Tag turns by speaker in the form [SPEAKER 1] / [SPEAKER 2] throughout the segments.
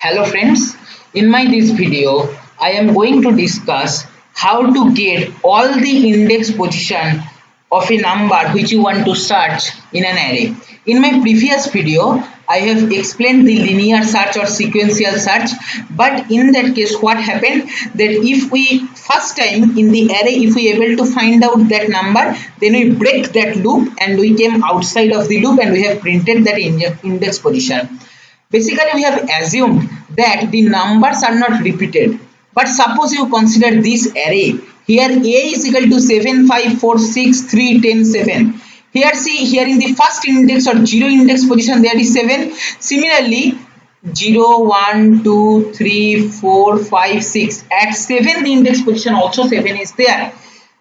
[SPEAKER 1] Hello friends, in my this video I am going to discuss how to get all the index position of a number which you want to search in an array. In my previous video I have explained the linear search or sequential search, but in that case what happened that if we first time in the array if we able to find out that number, then we break that loop and we came outside of the loop and we have printed that index position. Basically, we have assumed that the numbers are not repeated. But suppose you consider this array. Here A is equal to 7, 5, 4, 6, 3, 10, 7. Here see, here in the first index or 0 index position there is 7. Similarly, 0, 1, 2, 3, 4, 5, 6. At 7th index position also 7 is there.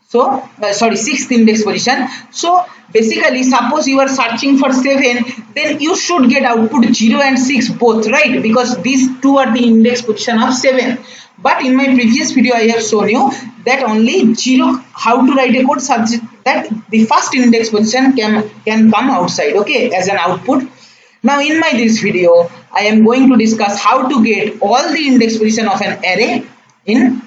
[SPEAKER 1] So, sorry, 6th index position. So, basically, suppose you are searching for 7, then you should get output 0 and 6 both, right? Because these two are the index position of 7. But in my previous video, I have shown you that only 0, how to write a code such that the first index position can come outside, okay, as an output. Now, in my this video, I am going to discuss how to get all the index position of an array in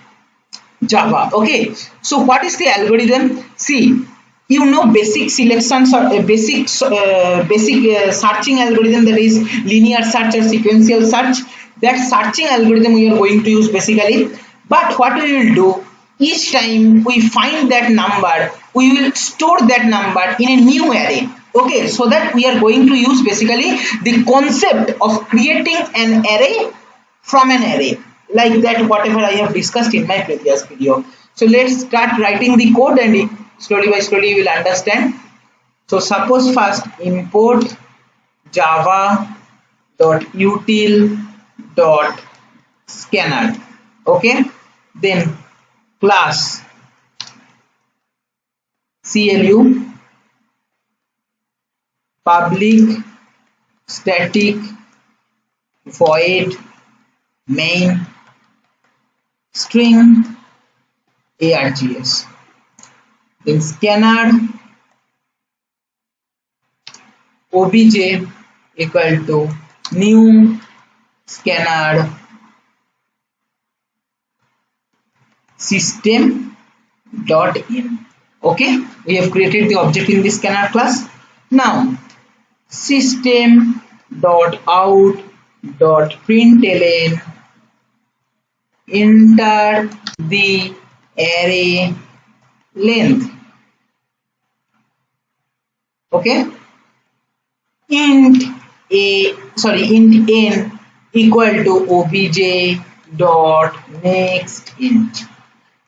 [SPEAKER 1] Java. Okay, so what is the algorithm? See, you know basic selections or basic searching algorithm, that is linear search or sequential search. That searching algorithm we are going to use basically. But what we will do, each time we find that number, we will store that number in a new array. Okay, so that we are going to use basically the concept of creating an array from an array, like that whatever I have discussed in my previous video. So let's start writing the code and slowly by slowly you will understand. So suppose first import java.util.scanner, okay, then class CLU public static void main string args, then scanner obj equal to new scanner system dot in. Okay, we have created the object in this scanner class. Now system dot out dot println enter the array length. Okay, int n equal to obj dot next int.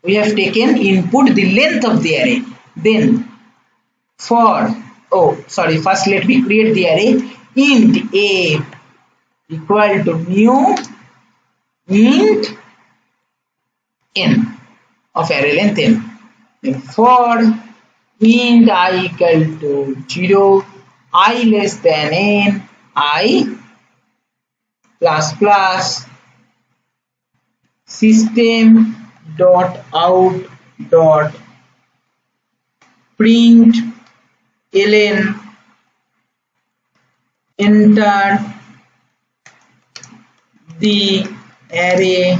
[SPEAKER 1] We have taken input the length of the array. Then first let me create the array. Int a equal to new int n of array length n. Then for int I equal to 0, I less than n, I plus plus system dot out dot print ln enter the array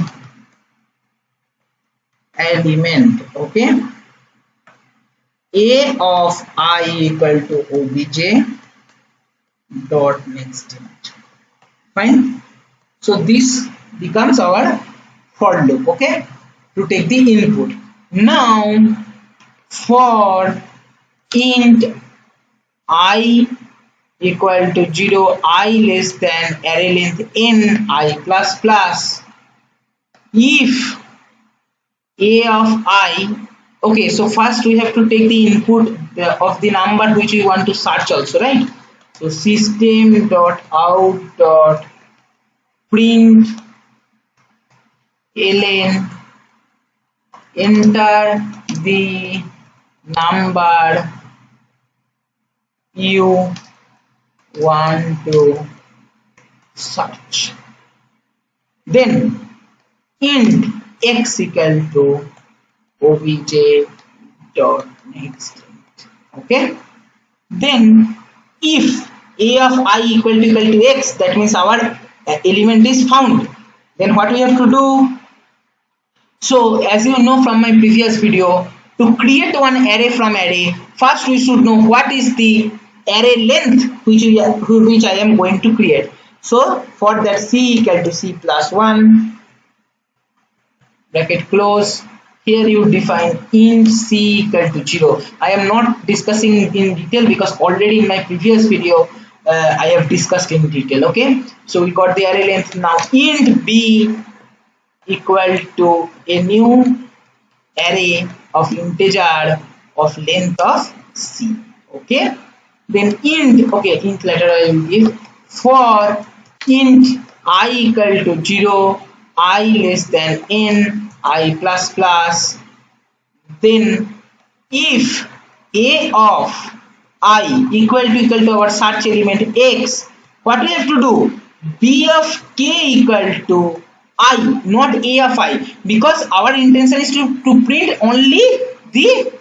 [SPEAKER 1] element. Okay, a of I equal to obj dot next int. Fine. So this becomes our for loop, okay, to take the input. Now for int I equal to 0, I less than array length n, I plus plus, if a of I, okay, so first we have to take the input of the number which we want to search also, right? So system dot out dot print ln enter the number you want to search. Then int x equal to obj dot next int. Okay, then if a of I equal to x, that means our element is found. Then what we have to do? So as you know from my previous video, to create one array from array, first we should know what is the array length which I am going to create. So for that, c equal to c plus 1 bracket close. Here you define int c equal to 0. I am not discussing in detail because already in my previous video I have discussed in detail. Okay, so we got the array length. Now int b equal to a new array of integer of length of c. Okay, then int, okay, int later I will give, for int I equal to 0, I less than n, I plus plus, then if a of I equal to our search element x, what we have to do? B of k equal to I, not a of I, because our intention is to print only the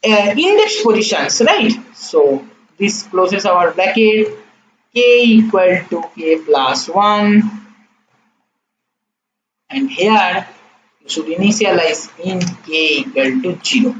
[SPEAKER 1] index positions, right? So this closes our bracket, k equal to k plus 1, and here you should initialize int k equal to 0.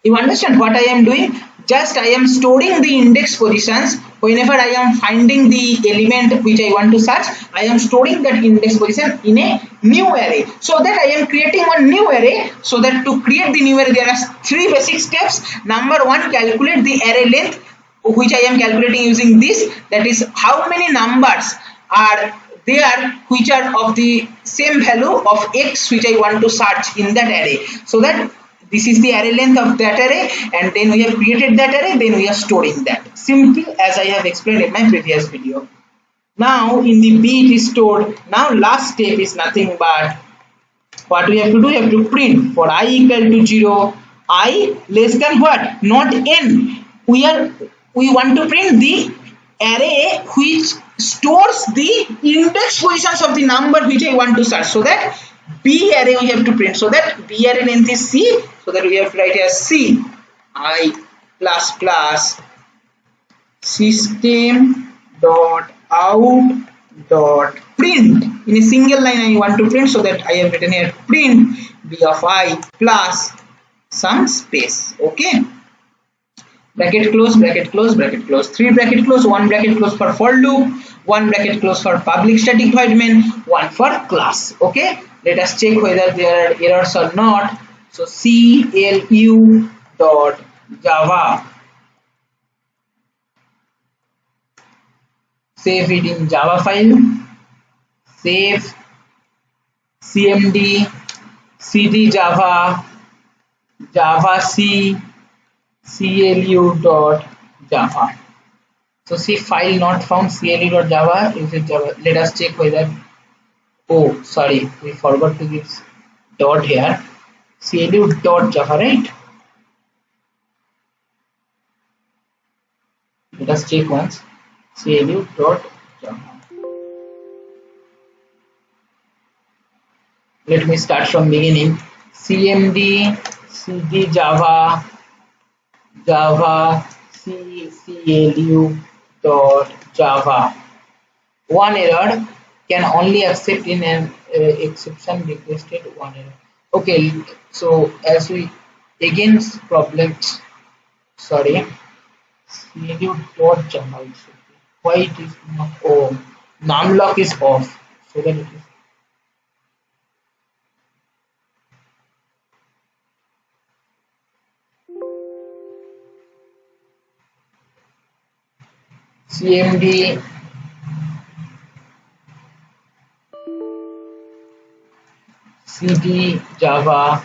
[SPEAKER 1] You understand what I am doing? Just I am storing the index positions. Whenever I am finding the element which I want to search, I am storing that index position in a new array. So that I am creating one new array. So that to create the new array, there are three basic steps. Number one, calculate the array length, which I am calculating using this. That is how many numbers are there which are of the same value of x which I want to search in that array. So that this is the array length of that array, and then we have created that array, then we are storing that. Simple, as I have explained in my previous video. Now in the b it is stored. Now last step is nothing but what we have to do? We have to print for I equal to 0, I less than what? Not n. We want to print the array which stores the index positions of the number which I want to search. So that b array we have to print. So that b array length is c. So that we have to write as c I plus plus system dot out dot print. In a single line I want to print, so that I have written here print b of I plus some space. Okay, bracket close, bracket close, bracket close, 3 bracket close, 1 bracket close for loop, 1 bracket close for public static void main, 1 for class. Okay, let us check whether there are errors or not. So clu dot java, save it in Java file, save cmd cd java javac clu dot java. So see, file not found, clu.java, is it Java? Let us check whether, oh sorry, we forgot to give dot here, clu.java, right? Let us check once, clu.java. Let me start from beginning. cmd cd java java clu dot java. One error, can only accept in an exception requested, one error. Okay, so as we again problem, sorry, clu dot java, it should be. Why it is not? Oh, numlock is off, so that it is. cmd cd java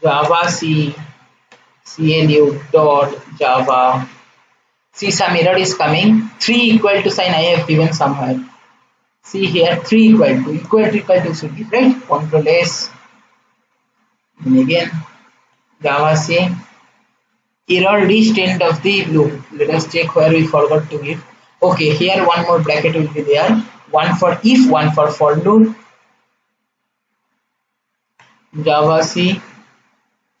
[SPEAKER 1] javac clu dot java. See, some error is coming. 3 equal to sign I have given somewhere. See here, 3 equal to should be right. Control S, and again javac. Error reached end of the loop. Let us check where we forgot to give. Okay, here one more bracket will be there. One for if, one for loop. Javac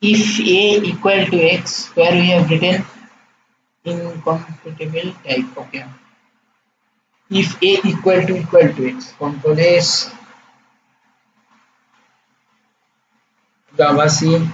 [SPEAKER 1] if a equal to x, where we have written incompatible type. Okay, if A equal to X. Control S, Java C,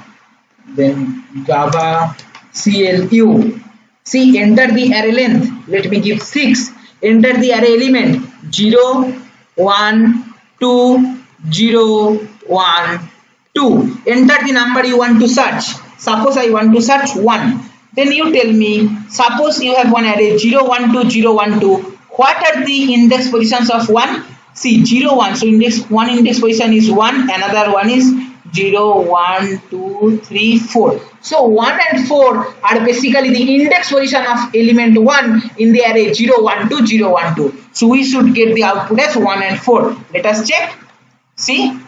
[SPEAKER 1] then Java CLU. See, enter the array length. Let me give 6. Enter the array element 0, 1, 2, 0, 1, 2. Enter the number you want to search. Suppose I want to search 1. Then you tell me, suppose you have one array 0, 1, 2, 0, 1, 2. What are the index positions of 1? See, 0, 1. So one index position is 1, another one is 0, 1, 2, 3, 4. So 1 and 4 are basically the index position of element 1 in the array 0, 1, 2, 0, 1, 2. So we should get the output as 1 and 4. Let us check. See,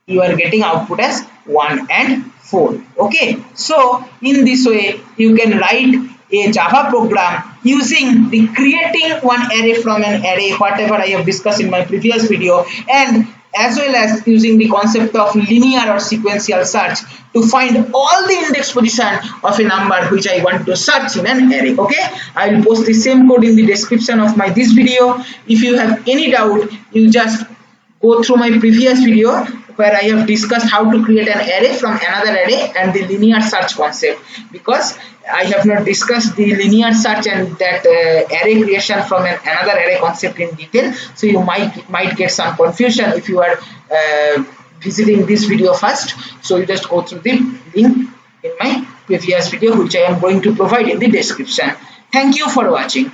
[SPEAKER 1] you are getting output as 1 and 4. Okay, so in this way you can write a Java program using the creating one array from an array, whatever I have discussed in my previous video, and as well as using the concept of linear or sequential search to find all the index position of a number which I want to search in an array. Okay, I will post the same code in the description of this video. If you have any doubt, you just go through my previous video where I have discussed how to create an array from another array and the linear search concept, because I have not discussed the linear search and that array creation from another array concept in detail, so you might get some confusion if you are visiting this video first. So you just go through the link in my previous video which I am going to provide in the description. Thank you for watching.